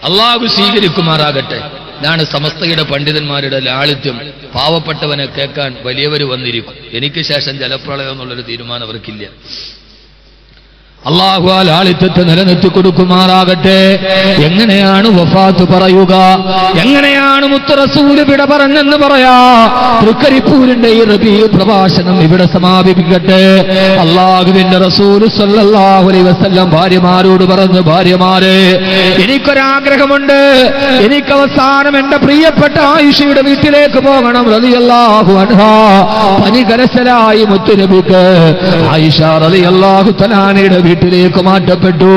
അള്ളാഹു സ്വീകരിക്കുമാറാകട്ടെ. ഇതാണ് സമസ്തയുടെ പണ്ഡിതന്മാരുടെ ലാളിത്യം. പാവപ്പെട്ടവനെ കേൾക്കാൻ വലിയവർ വന്നിരിക്കും. എനിക്ക് ശേഷം ജലപ്രളയം എന്നുള്ളൊരു തീരുമാനം അവർക്കില്ല. അള്ളാഹു ആ ലാളിത്യത്തെ നിലനിർത്തി കൊടുക്കുമാറാകട്ടെ. എങ്ങനെയാണ് വഫാത്ത് പറയുക? എങ്ങനെയാണ് മുത്ത് റസൂൽ വിട പറഞ്ഞെന്ന് പറയാ? തൃക്കരിപ്പൂരിന്റെ ഈ റബീഉ പ്രഭാഷണം ഇവിടെ സമാപിപ്പിക്കട്ടെ. അള്ളാഹുവിന്റെ റസൂൽ സ്വല്ലല്ലാഹു അലൈഹി വസല്ലം ഭാര്യമാരോട് പറഞ്ഞു, ഭാര്യമാരെ, എനിക്കൊരാഗ്രഹമുണ്ട്. എനിക്ക് അവസാനം എന്റെ പ്രിയപ്പെട്ട ആയിഷയുടെ വീട്ടിലേക്ക് പോകണം റളിയല്ലാഹു അൻഹാ. പനികരശലായി മുത്തുനബിക്ക് ആയിഷ റളിയല്ലാഹു തആലയുടെ വീട്ടിലേക്ക് മാറ്റപ്പെട്ടു.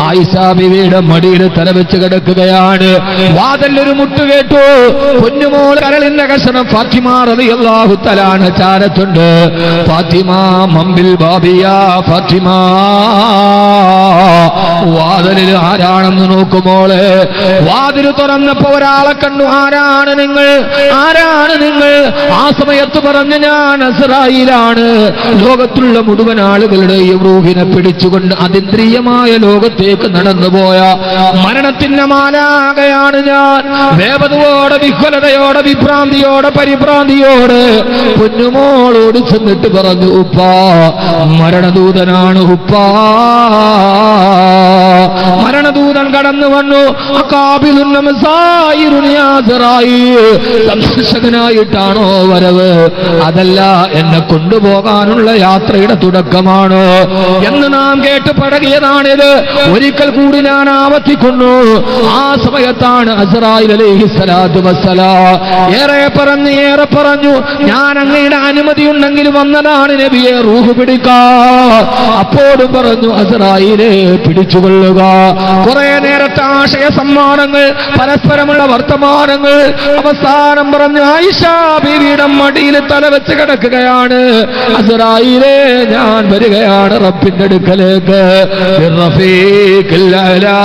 ആയിഷ ബീവിയുടെ മടിയിൽ തലവെച്ച് കിടക്കുകയാണ്. വാതിലൊരു മുട്ട് കേട്ടു. പൊന്നുമോൾ കരളിന്റെ കഷണം ഫാത്തിമ റളിയല്ലാഹു തആല ചാരത്തുണ്ട്. ഫാത്തിമ മമ്പിൽ ബാബിയ ഫാത്തിമ. വാതിലിൽ ആരാണെന്ന് നോക്കുമോളെ. വാതിൽ തുറന്നപ്പോ ഒരാളെ കണ്ടു. ആരാണ് നിങ്ങൾ? ആരാണ് നിങ്ങൾ? ആ സമയത്ത് പറഞ്ഞു, ഞാൻ അസ്രായീലാണ്. ലോകത്തുള്ള മുഴുവൻ ആളുകളുടെയും റൂഹിനെ പിടിച്ചുകൊണ്ട് അതീന്ദ്രിയമായ ലോകത്തേക്ക് നടന്നുപോയ മരണത്തിന്റെ മാലാകയാണ് ഞാൻ. വേദനയോടെ, വിഹ്വലതയോടെ, വിഭ്രാന്തിയോടെ, പരിഭ്രാന്തിയോടെ പൊന്നുമോളോട് ചെന്നിട്ട് പറഞ്ഞു, ഉപ്പാ മരണദൂതനാണ് ഉപ്പാ. മരണദൂതൻ കടന്നു വന്നു. സന്ദർശകനായിട്ടാണോ വരവ്? അതല്ല, എന്നെ കൊണ്ടുപോകാനുള്ള യാത്രയുടെ തുടക്കമാണോ എന്ന് നാം കേട്ട് പഴകിയതാണിത്. ഒരിക്കൽ കൂടി ഞാൻ ആവർത്തിക്കുന്നു. ആ സമയത്താണ് അസ്രായിൽ അലൈഹിസ്സലാത്തു വസ്സലാം ഏറെ പറഞ്ഞു, ഞാൻ അങ്ങയുടെ അനുമതി ഉണ്ടെങ്കിൽ വന്നതാണ് നബിയെ റൂഹ് പിടിക്കാ. അപ്പോഴും പറഞ്ഞു, അസ്രായിലെ പിടിച്ചുകൊള്ളുക. കുറെ നേരത്തെ ആശയ സമ്മാനങ്ങൾ, പരസ്പരമുള്ള വർത്തമാനങ്ങൾ. അവസാനം പറഞ്ഞു, ആയിഷ ബീവിയുടെ മടിയിൽ തലവെച്ച് കിടക്കുകയാണ്. അസ്രായിലെ ഞാൻ വരികയാണ് റബ്ബിന്റെ അടുക്കലേക്ക്. റഫീഖിൽ അലാ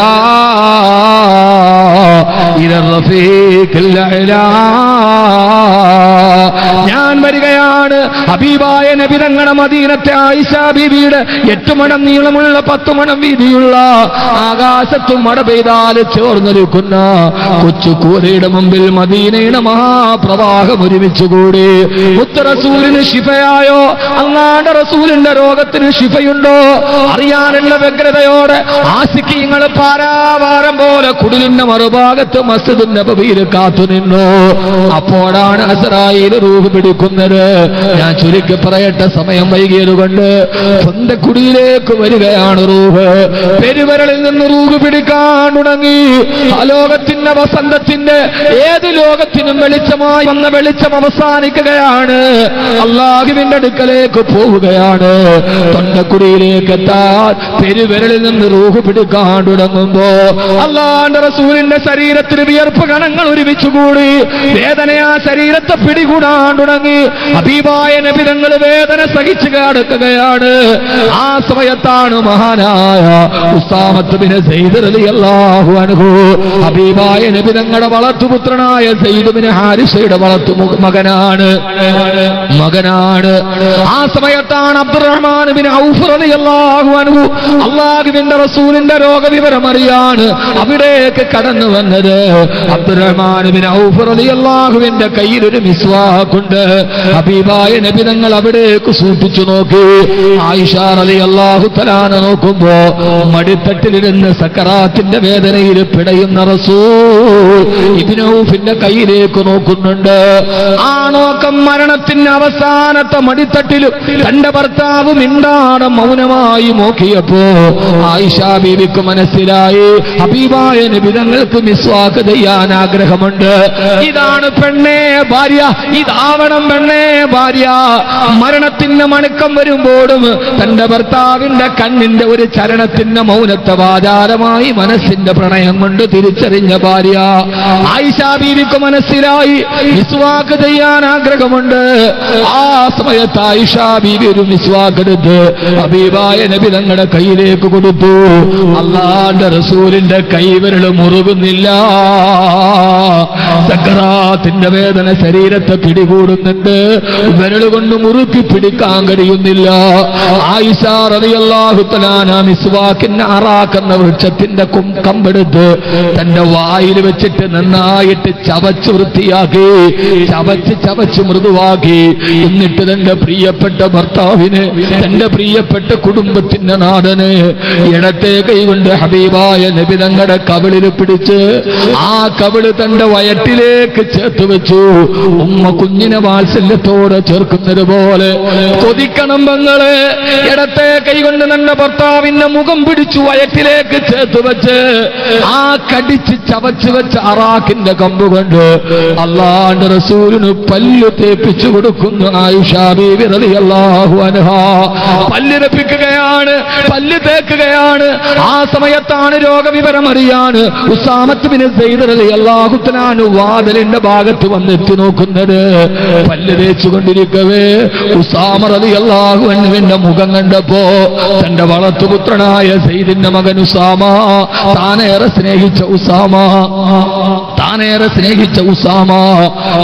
ഇല റഫീഖിൽ അലാ. ഞാൻ വരികയാണ്. ഹബീബായ നബി തങ്ങളുടെ മദീനത്തെ ആയിഷ ബീവിയുടെ 8 മണം നീളമുള്ള 10 മണം വീതിയുള്ള ആകാശത്തും മഴ പെയ്താൽ ചോർന്നൊരുക്കുന്ന കൊച്ചു കൂരയുടെ മുമ്പിൽ മദീനയുടെ മഹാപ്രവാഹം ഒരുമിച്ചുകൂടി. മുത്ത് റസൂലിന് ശിഫയായോ? അങ്ങാന്റെ റസൂലിന്റെ രോഗത്തിന് ശിഫയുണ്ടോ അറിയാനുള്ള വ്യഗ്രതയോടെ ആശിക്കീങ്ങൾ പാരാവാരം പോലെ കുടിലിന്റെ മറുഭാഗത്ത് മസ്ജിദുൻ നബവിയിൽ കാത്തുനിന്നു. അപ്പോഴാണ് അസ്രായീൽ റൂഹ് പിടിക്കുന്നത്. ഞാൻ ചുരുക്കി പറയട്ടെ, സമയം വൈകിയതുകൊണ്ട്. സ്വന്തം കുടിയിലേക്ക് വരികയാണ് റൂഹ്. പെരുവരളിൽ നിന്ന് റൂഹ് പിടിക്കാൻ തുടങ്ങി. ആ ലോകത്തിന്റെ വസന്തത്തിന്റെ, ഏത് ലോകത്തിനും വെളിച്ചമായി വന്ന വെളിച്ചം അവസാനിക്കുകയാണ്. അല്ലാഹുവിന്റെ അടുക്കലേക്ക് പോവുകയാണ്. തൊണ്ടക്കുടിയിലേക്ക് എത്താൻ പെരുവിരലിൽ നിന്ന് റൂഹ് പിടിക്കാൻ തുടങ്ങുമ്പോ അല്ലാഹുവിന്റെ റസൂലിന്റെ ശരീരത്തിൽ വിയർപ്പ് കണങ്ങൾ ഒരുമിച്ചുകൂടി. വേദനയാ ശരീരത്തെ പിടികൂടാൻ തുടങ്ങി. ഹബീബായ നബി തങ്ങൾ വേദന സഹിച്ചു കിടക്കുകയാണ്. ആ സമയത്താണ് മഹാനായ ഉസാമത്ത് ബിൻ സയ്യിദ് റളിയല്ലാഹു അൻഹു, ഹബീബായ നബി തങ്ങളുടെ വളർത്തുപുത്രനായ സയ്യിദ് ബിൻ ഹാരിസയുടെ വളർത്തു മകനാണ്. ആ സമയത്താണ് അബ്ദുറഹ്മാൻ ബിൻ ഔഫ് റളിയല്ലാഹു അൻഹു അല്ലാഹുവിന്റെ റസൂലിന്റെ രോഗവിവരം അറിയാണ് അവിടേക്ക് കടന്നു വന്നത്. അബ്ദുറഹ്മാൻ ബിൻ ഔഫ് റളിയല്ലാഹുവിന്റെ കയ്യിൽ ഒരു മിസ്വാക്കുണ്ട്. ഹബീബായ നബി തങ്ങൾ അവിടേക്ക് സൂക്ഷിച്ചു നോക്കി. ആയിഷ റളിയല്ലാഹു തആല നോക്കുമ്പോ മടിത്തട്ടിലിരുന്ന് സക്കറാത്തിന്റെ വേദനയിൽ പിടയുന്ന റസൂൽ ഇബ്നു ഔഫിന്റെ കയ്യിലേക്ക് നോക്കുന്നുണ്ട്. ആ നോക്കം മരണത്തിന്റെ അവസാനത്തെ മടിത്തട്ടിലും തന്റെ ഭർത്താവ് മിണ്ടാതെ മൗനമായി നോക്കിയപ്പോ ആയിഷ ബീവിക്ക് മനസ്സിലായി, ഹബീബായ നബി തങ്ങൾക്ക് മിസ്വാക്ക് ചെയ്യാൻ ആഗ്രഹമുണ്ട്. ഇതാണ് പെണ്ണേ ഭാര്യ, ഇതാവണം പെണ്ണേ ഭാര്യ. മരണത്തിന്റെ മണക്കം വരുമ്പോഴും തന്റെ ഭർത്താവിന്റെ കണ്ണിന്റെ ഒരു ചലനത്തിന്റെ മൗനത്തെ ആചാരമായി മനസ്സിന്റെ പ്രണയം കൊണ്ട് തിരിച്ചറിഞ്ഞ ഭാര്യ ആയിഷ ബീവിക്ക് മനസ്സിലായി മിസ്വാക്ക് ചെയ്യാൻ ആഗ്രഹമുണ്ട്. ആ സമയത്ത് ആയിഷ ബീവി ഒരു മിസ്വാക്ക് എടുത്ത് ഹബീബായ നബി തങ്ങളുടെ കയ്യിലേക്ക് കൊടുത്തു. അല്ലാഹുവിന്റെ റസൂലിന്റെ കൈവിരൽ മുറുകുന്നില്ല. സക്കറാത്തിന്റെ വേദന ശരീരത്തെ പിടികൂടുന്നുണ്ട്, വിരൽ കൊണ്ട് മുറുക്കി പിടിക്കാൻ കഴിയുന്നില്ല. ആയിഷ റളിയല്ലാഹു തആല മിസ്വാക്കിന്റെ അറാക്കുന്ന വൃക്ഷത്തിന്റെ കമ്പെടുത്ത് തന്റെ വായിൽ വെച്ചിട്ട് നന്നായിട്ട് ചവച്ച് വൃത്തിയാക്കി, ചവച്ച് മൃദുവാക്കി. എന്നിട്ട് തന്റെ പ്രിയപ്പെട്ട ഭർത്താവിന്, തന്റെ പ്രിയപ്പെട്ട കുടുംബത്തിന്റെ നാഥന് ഇടത്തെ കൈകൊണ്ട് ഹബീബായ നബി തങ്ങളുടെ കവിളിൽ പിടിച്ച് ആ കവിള് തന്റെ വയറ്റിലേക്ക് ചേർത്ത് വെച്ചു. ഉമ്മ കുഞ്ഞിനെ വാത്സല്യത്തോടെ ചേർക്കുന്നത് പോലെ കൊതിക്കണം പെങ്ങളെ. ഇടത്തെ കൈകൊണ്ട് തന്റെ ഭർത്താവിന്റെ മുഖം പിടിച്ചു വയറ്റിലേക്ക് ചേർത്ത് വെച്ച് ആ കടിച്ച് ചവച്ച് വെച്ച അറാഖിന്റെ കമ്പ് കൊണ്ട് അല്ലാഹുവിന്റെ റസൂലിന് പല്ല് തേപ്പിച്ചു കൊടുക്കുന്നു ആയിഷ ബീവി റളിയല്ലാഹു അൻഹാ. പല്ലിരപ്പിക്കുകയാണ്, പല്ല് തേക്കുകയാണ്. ആ സമയത്താണ് രോഗവിവരം അറിയാണ് ഉസാമത്ത് ബിൻ സയ്യിദ് റളിയല്ലാഹു തആല വാതിലിന്റെ ഭാഗത്ത് വന്നെത്തി നോക്കുന്നത്. പല്ല് തേച്ചുകൊണ്ടിരിക്കവേ ഉസാമ റളിയല്ലാഹു അൻഹുവിന്റെ മുഖം കണ്ടപ്പോ തന്റെ വളർത്തുപുത്രനായ സയ്യിദിന്റെ മകൻ ഉസാമ, താനേറെ സ്നേഹിച്ച ഉസാമ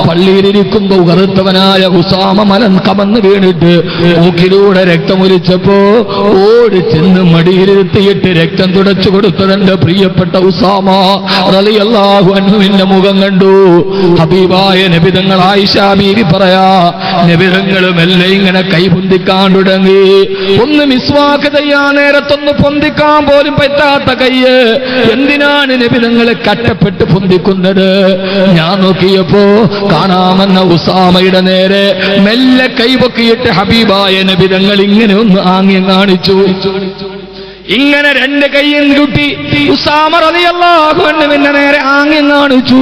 പള്ളിയിലിരിക്കുമ്പോ കറുത്തവനായ ഉസാമ മലം കമന്ന് വീണിട്ട് മൂക്കിലൂടെ രക്തമൊലിച്ചപ്പോ ഓടി ചെന്ന് മടിയിലിരുത്തിയിട്ട് രക്തം തുടച്ചു കൊടുത്തതെന്റെ പ്രിയപ്പെട്ട ഉസാമ റളിയല്ലാഹു അൻഹുവിന്റെ മുഖം കണ്ടു. ഹബീബായ നബി തങ്ങൾ ആയിഷ ബീവി പറയാ, നബി തങ്ങൾ മെല്ലെ ഇങ്ങനെ കൈ പൊന്തിക്കാൻ തുടങ്ങി. ഒന്ന് മിസ്വാക്ക് ചെയ്യാൻ നേരത്തൊന്ന് പൊന്തിക്കാൻ പോലും പറ്റാത്ത കയ്യ് എന്തിനാണ് നബി തങ്ങളെ കട്ടപ്പെട്ട് പൊന്തിക്കുന്നത്? ഞാൻ നോക്കിയപ്പോ കാണാമെന്ന ഉസാമയുടെ നേരെ മെല്ലെ കൈപൊക്കിയിട്ട് ഹബീബായ നബി തങ്ങൾ ഇങ്ങനെ ഒന്ന് ആംഗ്യം കാണിച്ചു. ഇങ്ങനെ രണ്ട് കൈയും കുട്ടി ഉസാമ റളിയല്ലാഹു അൻഹുവിന്റെ നേരെ ആംഗ്യം കാണിച്ചു.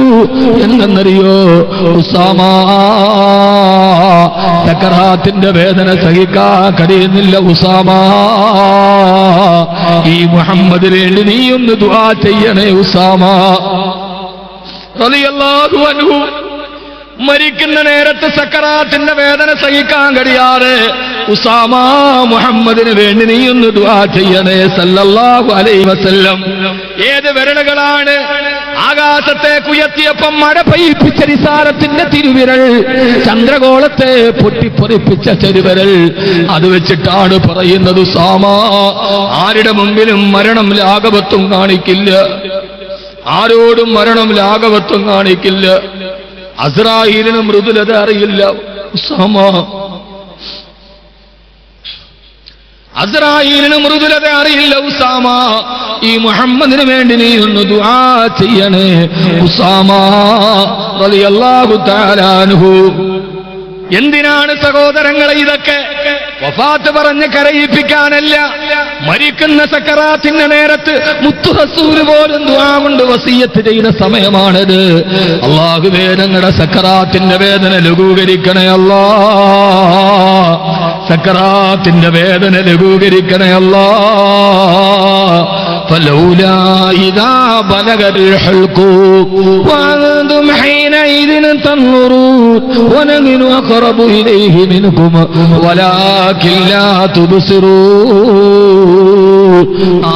എന്തെന്നറിയോ? ഉസാമ സക്കറാത്തിന്റെ വേദന സഹിക്കാൻ കഴിയുന്നില്ല. ഉസാമ, ഈ മുഹമ്മദിന് വേണ്ടി നീ ഒന്ന് ദുആ ചെയ്യണേ ഉസാമ റളിയല്ലാഹു അൻഹു. മരിക്കുന്ന നേരത്ത് സക്കറാത്തിന്റെ വേദന സഹിക്കാൻ കഴിയാതെ ഉസാമ, മുഹമ്മദിന് വേണ്ടി നീ ഒന്ന് ദുആ ചെയ്യണേ സല്ലല്ലാഹു അലൈഹി വസല്ലം. ഏത് വിരലുകളാണ് ആകാശത്തേക്ക് ഉയർത്തിയപ്പം മഴ പെയ്യിപ്പിച്ച റിസാലത്തിന്റെ തിരുവിരൽ, ചന്ദ്രഗോളത്തെ പൊട്ടിപ്പൊറിപ്പിച്ച ചെരുവിരൽ, അത് വെച്ചിട്ടാണ് പറയുന്നത് ഉസാമ, ആരുടെ മുമ്പിലും മരണം ലാഘവത്വം കാണിക്കില്ല, ആരോടും മരണം ലാഘവത്വം കാണിക്കില്ല. അസ്രായീലിന് മൃദുലത അറിയില്ല ഉസാമ, അസ്രായീലിന് മൃദുലത അറിയില്ല ഉസാമ. ഈ മുഹമ്മദിന് വേണ്ടി നീ ഒന്ന് ദുആ ചെയ്യണേ ഉസാമ റളിയല്ലാഹു തആല അൻഹു. എന്തിനാണ് സഹോദരങ്ങളെ ഇതൊക്കെ? വഫാത്ത് പറഞ്ഞ് കരയിപ്പിക്കാനല്ല, മരിക്കുന്ന സക്കറാത്തിന്റെ നേരത്ത് മുത്തു റസൂൽ പോലും ദുആ കൊണ്ട് വസിയത്ത് ചെയ്യുന്ന സമയമാണിത്. അല്ലാഹുവേ, ഞങ്ങളുടെ സക്കറാത്തിന്റെ വേദന ലഘൂകരിക്കണേ അല്ലാ, സക്കറാത്തിന്റെ വേദന ലഘൂകരിക്കണേ അല്ലാ. فلولا إذا بلغت الحلقوم وأنتم حينئذ تنظرون ونحن أقرب إليه منكم ولكن لا تبصرون.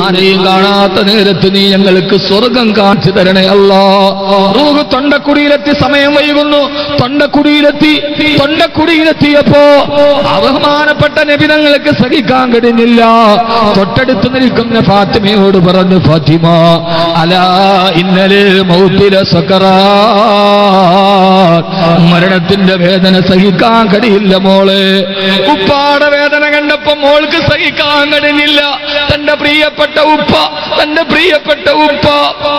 ആരെയും കാണാത്ത നേരത്ത് നീ ഞങ്ങൾക്ക് സ്വർഗം കാണിച്ചു തരണേ അല്ലാ. റൂഹ് തൊണ്ടക്കുടിയിലെത്തി, സമയം വൈകുന്നു. തൊണ്ടക്കുടിയിലെത്തിയപ്പോ ബഹുമാനപ്പെട്ട നബി തങ്ങൾക്ക് സഹിക്കാൻ കഴിഞ്ഞില്ല. തൊട്ടടുത്ത് നിൽക്കുന്ന ഫാത്തിമയോട് പറഞ്ഞു, ഫാത്തിമ, അലാ ഇന്നലെ മൗത്തില സക്കറാത്ത്, മരണത്തിന്റെ വേദന സഹിക്കാൻ കഴിയില്ല മോളെ. ഉപ്പാടെ വേദന കണ്ടപ്പോ മോൾക്ക് സഹിക്കാൻ കഴിഞ്ഞില്ല. തന്റെ പ്രിയപ്പെട്ട ഉപ്പ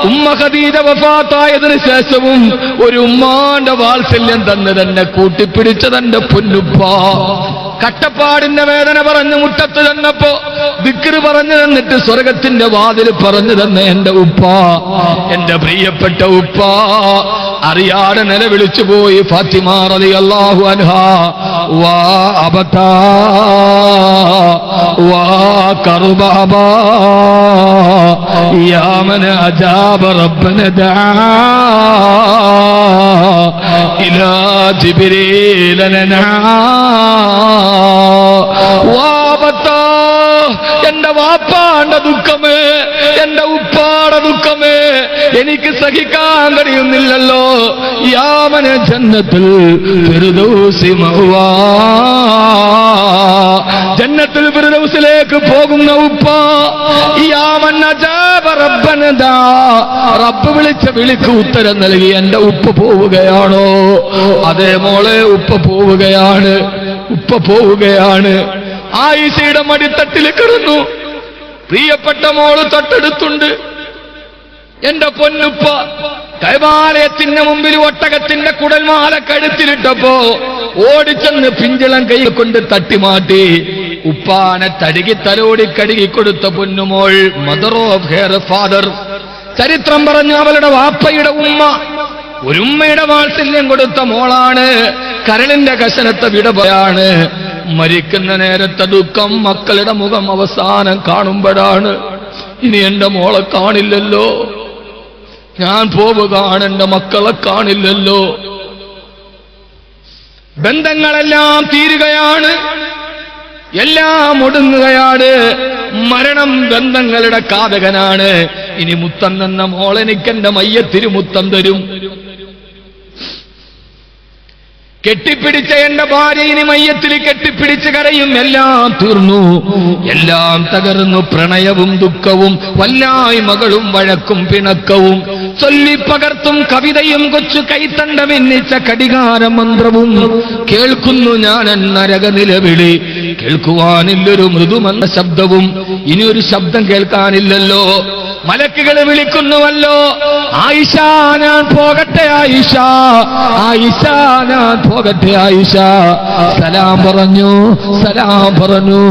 ഉമ്മ ഖദീജ വഫാത്തായതിനു ശേഷവും ഒരു ഉമ്മാന്റെ വാത്സല്യം തന്നെ കൂട്ടിപ്പിടിച്ച തന്റെ പൊന്നുപ്പ കട്ടപ്പാടിന്റെ വേദന പറഞ്ഞ് മുറ്റത്ത് ചെന്നപ്പോ ദിക്ർ പറഞ്ഞു തന്നിട്ട് സ്വർഗത്തിന്റെ വാതിൽ പറഞ്ഞു തന്നെ എന്റെ ഉപ്പ, എന്റെ പ്രിയപ്പെട്ട ഉപ്പ അറിയാതെ നിലവിളിച്ചു പോയി. ഫാത്തിമ റളിയല്ലാഹു അൻഹാ, വാ അബതാ വാ കർബാബാ യാ മൻ അജാബ റബ്ബന ദആ ഇലാ ജിബ്രീല ലനാ വാബത്താ. എന്റെ വാപ്പാന്റെ ദുഃഖമേ, എന്റെ ഉപ്പാടെ ദുഃഖമേ, എനിക്ക് സഹിക്കാൻ കഴിയുന്നില്ലല്ലോ. യാമന ജന്നത്തുൽ ഫിർദൗസി മഅവാ, ജന്നത്തുൽ ഫിർദൗസിലേക്ക് പോകുന്ന ഉപ്പ. യാമൻ അജാബ റബ്ബന ദാ, റബ്ബ് വിളിച്ച വിളിക്ക് ഉത്തരം നൽകി എന്റെ ഉപ്പ പോവുകയാണോ? അതേ മോളെ, ഉപ്പ പോവുകയാണ്, ഉപ്പ പോവുകയാണ്. ആയിഷയുടെ മടിത്തട്ടിൽ കിടന്നു. പ്രിയപ്പെട്ട മോള് തൊട്ടടുത്തുണ്ട്. എന്റെ പൊന്നുപ്പ കൈവാലയത്തിന്റെ മുമ്പിൽ ഒട്ടകത്തിന്റെ കുടൽമാല കഴുത്തിലിട്ടപ്പോ ഓടിച്ചെന്ന് പിഞ്ചിളം കൈ കൊണ്ട് തട്ടിമാറ്റി ഉപ്പാനെ തടുകി തലോടി കഴുകി കൊടുത്ത പൊന്നുമോൾ, മദർ ഓഫ് ഹെയർ ഫാദർ. ചരിത്രം പറഞ്ഞു അവളുടെ വാപ്പയുടെ ഉമ്മ ഒരു ഉമ്മയുടെ വാത്സല്യം കൊടുത്ത മോളാണ്. കരളിന്റെ കശനത്തെ വിടപോയാണ്. മരിക്കുന്ന നേരത്തെ ദുഃഖം മക്കളുടെ മുഖം അവസാനം കാണുമ്പോഴാണ്. ഇനി എന്റെ മോളെ കാണില്ലല്ലോ, ഞാൻ പോവുകയാണ്, എന്റെ മക്കളെ കാണില്ലല്ലോ. ബന്ധങ്ങളെല്ലാം തീരുകയാണ്, എല്ലാം ഒടുങ്ങുകയാണ്. മരണം ബന്ധങ്ങളുടെ കാതകനാണ്. ഇനി മുത്തം തന്ന മോളെനിക്കെന്റെ മയ്യത്തിരു മുത്തം തരും. കെട്ടിപ്പിടിച്ച എന്റെ ഭാര്യ ഇനി മയ്യത്തിൽ കെട്ടിപ്പിടിച്ച് കരയും. എല്ലാം തീർന്നു, എല്ലാം തകർന്നു. പ്രണയവും ദുഃഖവും വല്ലായ്മകളും വഴക്കും പിണക്കവും ചൊല്ലിപ്പകർത്തും കവിതയും കൊച്ചു കൈത്തണ്ട ഭിന്നിച്ച കടികാര മന്ത്രവും കേൾക്കുന്നു ഞാൻ നരക നിലവിളി. കേൾക്കുവാനില്ലൊരു മൃദുമെന്ന ശബ്ദവും. ഇനിയൊരു ശബ്ദം കേൾക്കാനില്ലല്ലോ. മലക്കുകൾ വിളിക്കുന്നുവല്ലോ, ആയിഷ ഞാൻ പോകട്ടെ, ആയിഷ, ആയിഷ ഞാൻ പോകട്ടെ, ആയിഷ. സലാം പറഞ്ഞു, സലാം പറഞ്ഞു.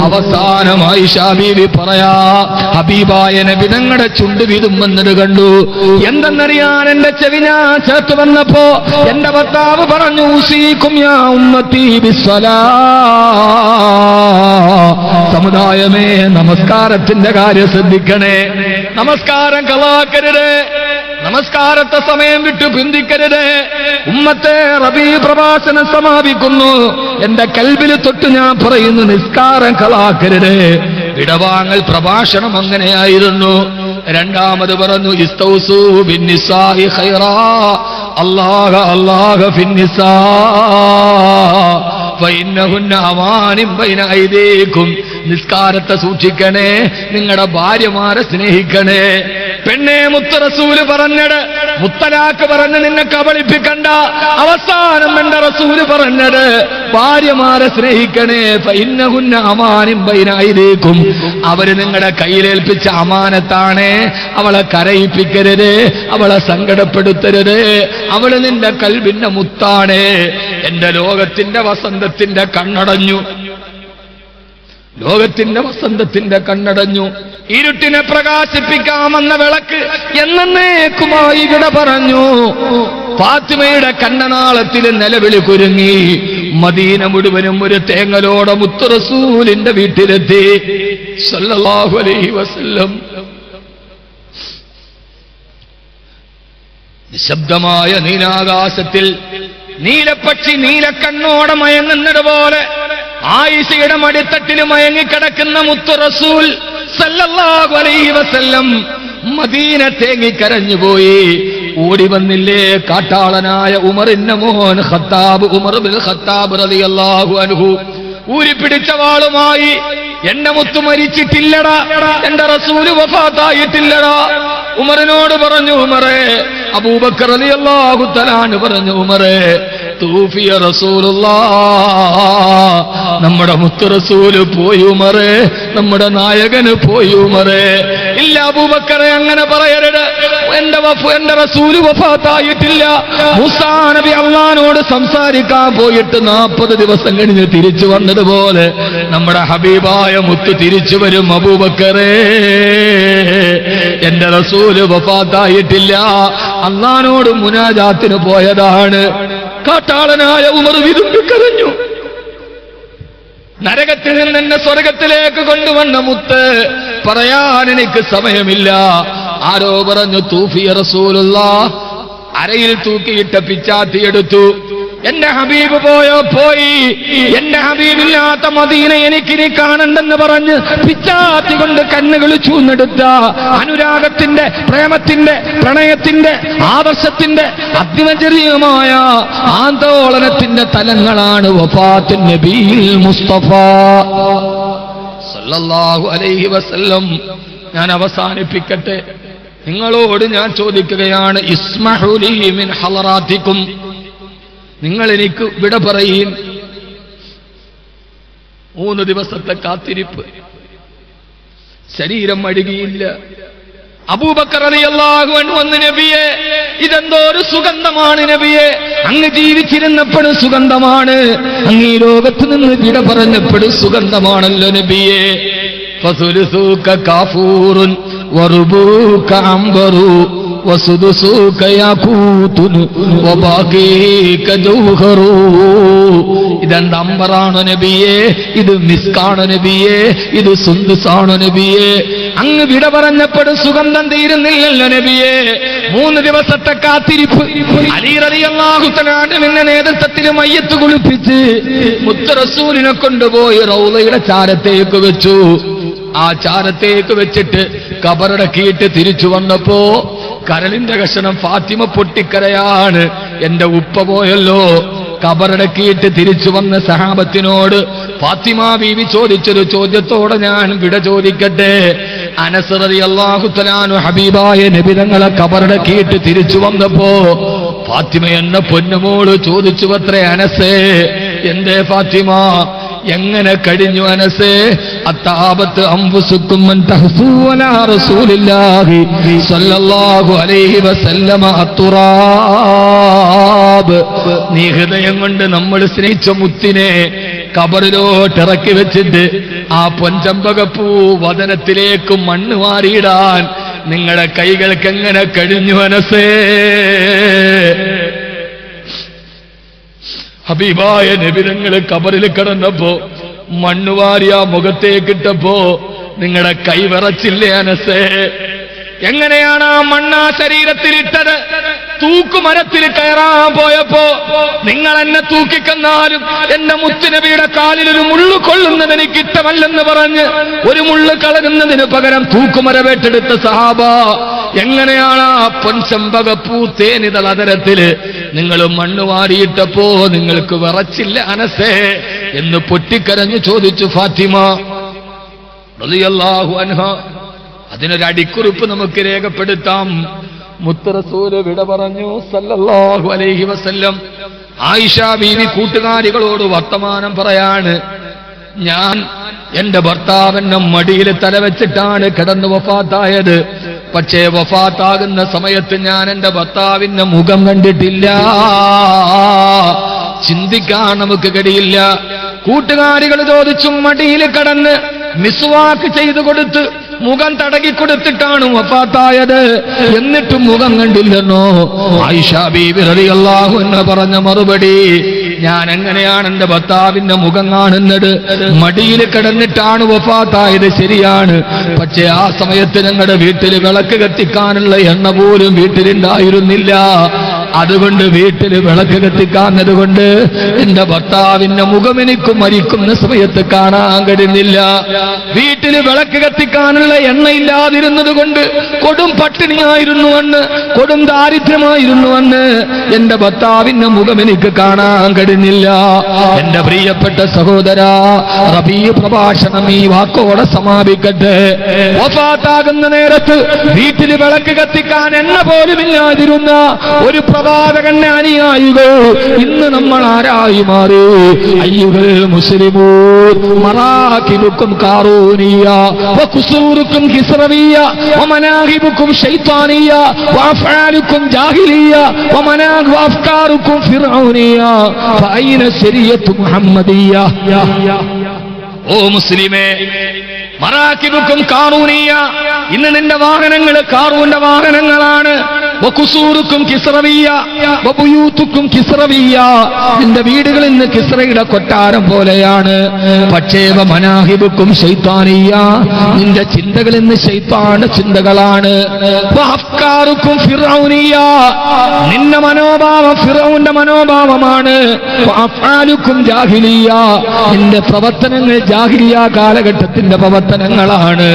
അവസാനം ആയിഷ ബീവി പറയാ, ഹബീബായ നബി തങ്ങളുടെ ചുണ്ട് വിതുമ്പെന്നത് കണ്ടു. എന്തെന്നറിയാൻ എന്റെ ചെവി ഞാൻ ചേർത്ത് വന്നപ്പോ എന്റെ ഭർത്താവ് പറഞ്ഞു, ഉസീകും യാ ഉമ്മത്തി ബിസ്സലാ. സമുദായമേ, നമസ്കാരത്തിന്റെ കാര്യം ശ്രദ്ധിക്കണേ. നമസ്കാരം കളാക്കരുത്, നമസ്കാരത്തെ സമയം വിട്ടു പിന്തിക്കരുത്. ഉമ്മത്തെ റബീ പ്രഭാഷണം സമാപിക്കുന്നു. എന്റെ കൽബിൽ തൊട്ട് ഞാൻ പറയുന്നു, നിസ്കാരം കളാക്കരുത്. വിടവാങ്ങൽ പ്രഭാഷണം അങ്ങനെയായിരുന്നു. രണ്ടാമത് പറഞ്ഞു, ഇസ്തൗസൂ ബിന്നിസാഇ ഖൈറാ, അല്ലാഹ അല്ലാഹ ഫിന്നിസാ ഫഇന്നഹുന്ന അമാനിൻ ബൈന ഐദീകും. നിസ്കാരത്തെ സൂക്ഷിക്കണേ, നിങ്ങളുടെ ഭാര്യമാരെ സ്നേഹിക്കണേ. പെണ്ണെ, മുത്ത് റസൂല് പറഞ്ഞത്, മുത്തലാക്ക് പറഞ്ഞ് നിന്നെ കബളിപ്പിക്കണ്ട. അവസാനം എന്റെ റസൂല് പറഞ്ഞത്, ഭാര്യമാരെ സ്നേഹിക്കണേ. ഫഇന്നഹുന്ന അമാനിൻ ബൈന ഐദീകും. അവര് നിങ്ങളുടെ കയ്യിലേൽപ്പിച്ച അമാനത്താണ്. അവളെ കരയിപ്പിക്കരുത്, അവളെ സങ്കടപ്പെടുത്തരുത്. അവള് നിന്റെ കൽബിന്റെ മുത്താണ്. എന്റെ ലോകത്തിന്റെ വസന്തത്തിന്റെ കണ്ണടഞ്ഞു, ലോകത്തിന്റെ വസന്തത്തിന്റെ കണ്ണടഞ്ഞു. ഇരുട്ടിനെ പ്രകാശിപ്പിക്കാമെന്ന വിളക്ക് എന്നേക്കുമായി വിട പറഞ്ഞു. ഫാത്തിമയുടെ കണ്ണനാളത്തിൽ നിലവിളി കുരുങ്ങി. മദീന മുഴുവനും ഒരു തേങ്ങലോടെ മുത്ത് റസൂലിന്റെ വീട്ടിലെത്തി സല്ലല്ലാഹു അലൈഹി വസല്ലം. നിശബ്ദമായ നീലാകാശത്തിൽ നീലപ്പക്ഷി നീലക്കണ്ണോടെ മയങ്ങുന്നത് പോലെ ആയിഷയുടെ മടിത്തട്ടിൽ മയങ്ങിക്കിടക്കുന്ന മുത്ത് റസൂൽ സല്ലല്ലാഹു അലൈഹി വസല്ലം മദീന തേങ്ങിക്കരഞ്ഞുപോയി. ഓടി വന്നില്ലേ കാട്ടാളനായ ഉമറിന്റെ മോൻ ഖത്താബ്, ഉമർ ബിൻ ഖത്താബ് റളിയല്ലാഹു അൻഹു. ഊരിപ്പിടിച്ച വാളുമായി, എന്റെ മുത്ത് മരിച്ചിട്ടില്ലടാ, എന്റെ റസൂല് വഫാത്തായിട്ടില്ലടാ. ഉമറിനോട് പറഞ്ഞു, ഉമറേ. അബൂബക്കർ റളിയല്ലാഹു തആല പറഞ്ഞു, ഉമറേ, തൂഫിയ റസൂലുള്ളാഹ്, നമ്മുടെ മുത്ത് റസൂല് പോയി ഉമറേ, നമ്മുടെ നായകന് പോയി ഉമറേ. ഇല്ല അബൂബക്കറെ, അങ്ങനെ പറയരുത്. എന്റെ റസൂല് വഫാത്തായിട്ടില്ല. മൂസാ നബി അല്ലാഹുവോട് സംസാരിക്കാൻ പോയിട്ട് 40 ദിവസം കഴിഞ്ഞ് തിരിച്ചു വന്നതുപോലെ നമ്മുടെ ഹബീബായ മുത്ത് തിരിച്ചു വരും. അബൂബക്കറേ, എന്റെ റസൂല് വഫാത്തായിട്ടില്ല, അല്ലാഹുവോട് മുനാജാത്തിന് പോയതാണ്. കാട്ടാളനായ ഉമർ വിതുമ്പിക്കരഞ്ഞു. നരകത്തിൽ നിന്ന് എന്നെ സ്വർഗത്തിലേക്ക് കൊണ്ടുവന്ന മുത്ത്, പറയാൻ എനിക്ക് സമയമില്ല. ആരോ പറഞ്ഞു, തൂഫിയ റസൂലുള്ളാഹ്. അരയിൽ തൂക്കിയിട്ട പിച്ചാത്തിയെടുത്തു. എന്റെ ഹബീബ് പോയി, എന്റെ ഹബീബില്ലാത്ത മദീന എനിക്കിനി കാണണ്ടെന്ന് പറഞ്ഞ് പിച്ചാത്തി കൊണ്ട് കണ്ണുകൾ ചൂന്നെടുത്ത അനുരാഗത്തിന്റെ, പ്രേമത്തിന്റെ, പ്രണയത്തിന്റെ, ആദർശത്തിന്റെ അത്യമചരീയമായ ആന്തോളനത്തിന്റെ തലങ്ങളാണ് വഫാത്തുൻ നബിയിൽ മുസ്തഫ സല്ലല്ലാഹു അലൈഹി വസല്ലം. ഞാൻ അവസാനിപ്പിക്കട്ടെ. നിങ്ങളോട് ഞാൻ ചോദിക്കുകയാണ്, ഇസ്മഹു ലീ മിൻ ഹളറാത്തിക്കും, നിങ്ങൾ എനിക്ക് വിട പറയും. 3 ദിവസത്തെ കാത്തിരിപ്പ്, ശരീരം അഴുകിയില്ല. അബൂബക്കർ റളിയല്ലാഹു അൻഹു വന്ന് നബിയെ, ഇതെന്തോ ഒരു സുഗന്ധമാണ് നബിയെ, അങ്ങ് ജീവിച്ചിരുന്നപ്പോഴും സുഗന്ധമാണ്, അങ്ങ് ഈ ലോകത്ത് നിന്ന് വിട പറഞ്ഞപ്പോഴും സുഗന്ധമാണല്ലോ നബിയെ. ഫസുലുസൂക കാഫൂറുൻ വറുബൂക അംബറു വസുദുസൂക യാഖൂതുൻ വബാഖീക ജൗഹറു. ഇതെന്ത് അംബറാണോ നബിയെ, ഇത് മിസ്കാണോ നബിയെ, ഇത് സുന്ദുസാണോ നബിയെ? അങ്ങ് വിട പറഞ്ഞപ്പോഴും സുഗന്ധം തീരുന്നില്ലല്ലോ നബിയെ. 3 ദിവസത്തെ കാത്തിരിപ്പ്. അലി റളിയല്ലാഹു തആല അൻഹുവിന്റെ നേതൃത്വത്തിൽ മയ്യത്ത് കുളിപ്പിച്ച് മുത്ത് റസൂലിനെ കൊണ്ടുപോയി റൗളയുടെ ചാരത്തേക്ക് വെച്ചു. ആ ചാരത്തേക്ക് വെച്ചിട്ട് കബറടക്കിയിട്ട് തിരിച്ചു വന്നപ്പോ കരളിന്റെ കഷണം ഫാത്തിമ പൊട്ടിക്കരയാണ്. എന്റെ ഉപ്പ പോയല്ലോ. കബറടക്കിയിട്ട് തിരിച്ചു വന്ന സഹാബത്തിനോട് ഫാത്തിമ ബീവി ചോദിച്ചൊരു ചോദ്യത്തോടെ ഞാൻ വിട ചോദിക്കട്ടെ. അനസ് റളിയല്ലാഹു തആല അൻഹു ഹബീബായ നബി തങ്ങളെ കബറടക്കിയിട്ട് തിരിച്ചു വന്നപ്പോ ഫാത്തിമ എന്ന പൊന്നുമോള് ചോദിച്ചു അത്രേ, അനസേ എന്തേ ഫാത്തിമ, എങ്ങനെ കഴിഞ്ഞു അനസേ? അത്താബത്ത് അംഫുസുക്കും അൻ തഹ്സൂ അലാ റസൂലില്ലാഹി സ്വല്ലല്ലാഹു അലൈഹി വസല്ലമ അത്തുറാബ്. നീ ഹൃദയം കൊണ്ട് നമ്മൾ സ്നേഹിച്ച മുത്തിനെ കബറിലോട്ട് ഇറക്കി വെച്ചിട്ട് ആ പൊൻചമ്പകപ്പൂ വദനത്തിലേക്ക് മണ്ണ് വാരിയിടാൻ നിങ്ങളുടെ കൈകൾക്ക് എങ്ങനെ കഴിഞ്ഞു അനസേ? ഹബീബായ നബി തങ്ങൾ കബറിൽ കിടന്നപ്പോ മണ്ണുവാരി ആ മുഖത്തേക്കിട്ടപ്പോ നിങ്ങളുടെ കൈ വിറച്ചില്ലേ അനസേ? എങ്ങനെയാണ് ആ മണ്ണ ശരീരത്തിലിട്ടത്? തൂക്കുമരത്തിൽ കയറാൻ പോയപ്പോ നിങ്ങൾ എന്നെ തൂക്കിക്കന്നാലും എന്റെ മുത്തുനബിയുടെ കാലിൽ ഒരു മുള്ളു കൊള്ളുന്നത് എനിക്ക് ഇഷ്ടമല്ലെന്ന് പറഞ്ഞ് ഒരു മുള്ളു കളയുന്നതിന് പകരം തൂക്കുമരവേറ്റെടുത്ത സഹാബ, എങ്ങനെയാണ് ആ പൊൻചമ്പകപ്പൂ തേനിതൾ അതരത്തില് നിങ്ങൾ മണ്ണ് വാരിയിട്ടപ്പോ നിങ്ങൾക്ക് വിറച്ചില്ല അനസേ എന്ന് പൊട്ടിക്കരഞ്ഞു ചോദിച്ചു ഫാത്തിമ റളിയല്ലാഹു അൻഹ. അതിനൊരു അടിക്കുറിപ്പ് നമുക്ക് രേഖപ്പെടുത്താം. മുത്ത് റസൂല് വിട പറഞ്ഞു സല്ലല്ലാഹു അലൈഹി വസല്ലം. ആയിഷ ബീവി കൂട്ടുകാരികളോട് വർത്തമാനം പറയാണ്, ഞാൻ എന്റെ ഭർത്താവിന്റെ മടിയിൽ തലവെച്ചിട്ടാണ് കിടന്ന് വഫാത്തായത്. പക്ഷേ വഫാത്താകുന്ന സമയത്ത് ഞാൻ എന്റെ ഭർത്താവിന്റെ മുഖം കണ്ടിട്ടില്ല. ചിന്തിക്കാൻ നമുക്ക് കഴിയില്ല. കൂട്ടുകാരികൾ ചോദിച്ചു, മടിയിൽ കടന്ന് മിസ്വാക്ക് ചെയ്തു കൊടുത്ത് മുഖം തടകിക്കൊടുത്തിട്ടാണ് വഫാത്തായത്, എന്നിട്ടും മുഖം കണ്ടില്ലെന്നോ? ആയിഷ ബീബി റളിയല്ലാഹു അൻഹ പറഞ്ഞ മറുപടി, ഞാൻ എങ്ങനെയാണ് എന്റെ ഭർത്താവിന്റെ മുഖം കാണുന്നത്? മടിയിൽ കിടന്നിട്ടാണ് വഫാത്തായത്, ശരിയാണ്. പക്ഷെ ആ സമയത്ത് ഞങ്ങളുടെ വീട്ടിൽ വിളക്ക് കത്തിക്കാനുള്ള എണ്ണ പോലും വീട്ടിലുണ്ടായിരുന്നില്ല. അതുകൊണ്ട് വീട്ടിൽ വിളക്ക് കത്തിക്കാഞ്ഞത് കൊണ്ട് എന്റെ ഭർത്താവിന്റെ മുഖം എനിക്ക് മരിക്കുന്ന സമയത്ത് കാണാൻ കഴിയുന്നില്ല. വീട്ടിൽ വിളക്ക് കത്തിക്കാനുള്ള എണ്ണയില്ലാതിരുന്നത് കൊണ്ട് കൊടും പട്ടിണിയായിരുന്നു അന്ന്, കൊടും ദാരിദ്ര്യമായിരുന്നു അന്ന്. എന്റെ ഭർത്താവിന്റെ മുഖം എനിക്ക് കാണാൻ കഴിയുന്നില്ല. എന്റെ പ്രിയപ്പെട്ട സഹോദര, റബീ പ്രഭാഷണം ഈ വാക്കോടെ സമാപിക്കട്ടെ. വഫാത്താകുന്ന നേരത്ത് വീട്ടിൽ വിളക്ക് കത്തിക്കാൻ എണ്ണ പോലും ഇല്ലാതിരുന്ന ഒരു പ്രവാചകന്റെ അനുയായികൾ ഇന്ന് നമ്മൾ ആരായി മാറി? അയ്യുഹൽ മുസ്ലിമൂൻ മറാകിബുക്കും കാറൂനിയ വഖുസൂറുക്കും കിസ്റവിയ വമനാഹിബുക്കും ശൈത്താനിയ വഅഫ്ആലുക്കും ജാഹിലിയ വഅഫ്കാറുക്കും ഫിർഔനിയ ഫഅയ്ന ശരീഅത്തു മുഹമ്മദിയ. ഓ മുസ്ലിമേ, മറാകിബുക്കും കാറൂനിയ, ഇന്ന് നിന്റെ വാഹനങ്ങൾ കാറൂന്റെ വാഹനങ്ങളാണ്. വകുസൂറുക്കും കിസ്റവിയ വബുയൂത്തുക്കും കിസ്റവിയ, നിന്റെ വീടുകൾ ഇന്ന് കിസ്റയുടെ കൊട്ടാരം പോലെയാണ്. പക്ഷേ വമനാഹിബുക്കും ശൈത്താനിയ, നിന്റെ ചിന്തകൾ ഇന്ന് ശൈത്താന്റെ ചിന്തകളാണ്. വഅഫ്കാറുക്കും ഫിർഔനിയ, നിന്റെ മനോഭാവം ഫിർഔന്റെ മനോഭാവമാണ്. വഅഫ്ആലുക്കും ജാഹിലിയ, നിന്റെ പ്രവർത്തനങ്ങൾ ജാഹിലിയ കാലഘട്ടത്തിന്റെ പ്രവർത്തനങ്ങളാണ്.